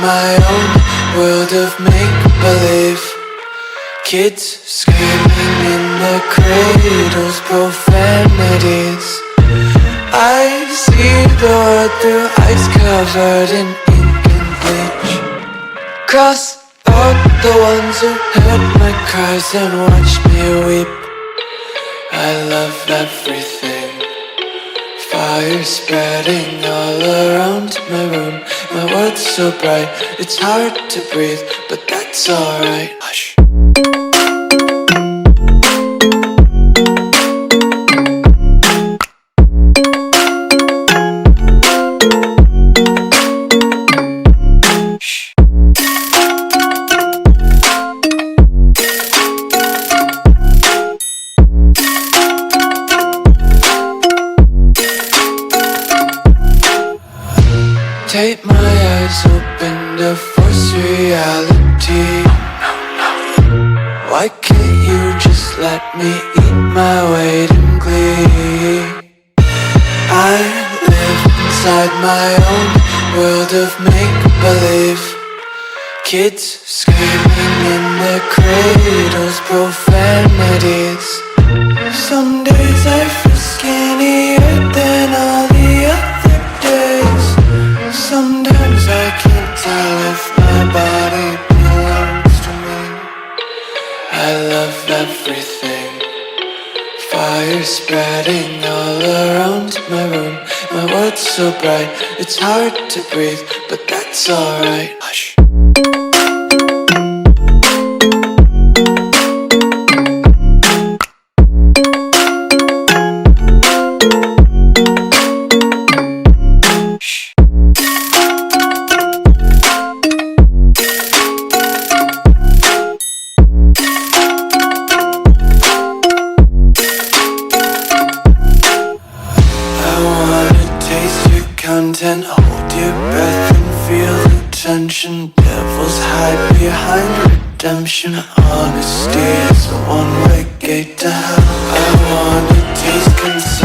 my own world of make-believe. Kids screaming in their cradles, profanities. I see the world through ice covered in ink and bleach. Cross out the ones who heard my cries and watched me weep. I love everything. Fire spreading all around my room. My world's so bright, it's hard to breathe, but that's alright. Hush. Take my eyes open to force reality. Why can't you just let me eat my weight in glee? I live inside my own world of make-believe. Kids screaming in their cradles, profanities. Some days I feel skinnier than all the other days. Sometimes I can't tell if my body belongs to me. I love everything. Fire spreading all around my room. My world's so bright, it's hard to breathe, but that's alright. Hush. Content, hold your breath and feel the tension. Devils hide behind redemption. Honesty is a one-way gate to hell. I wanna taste consent.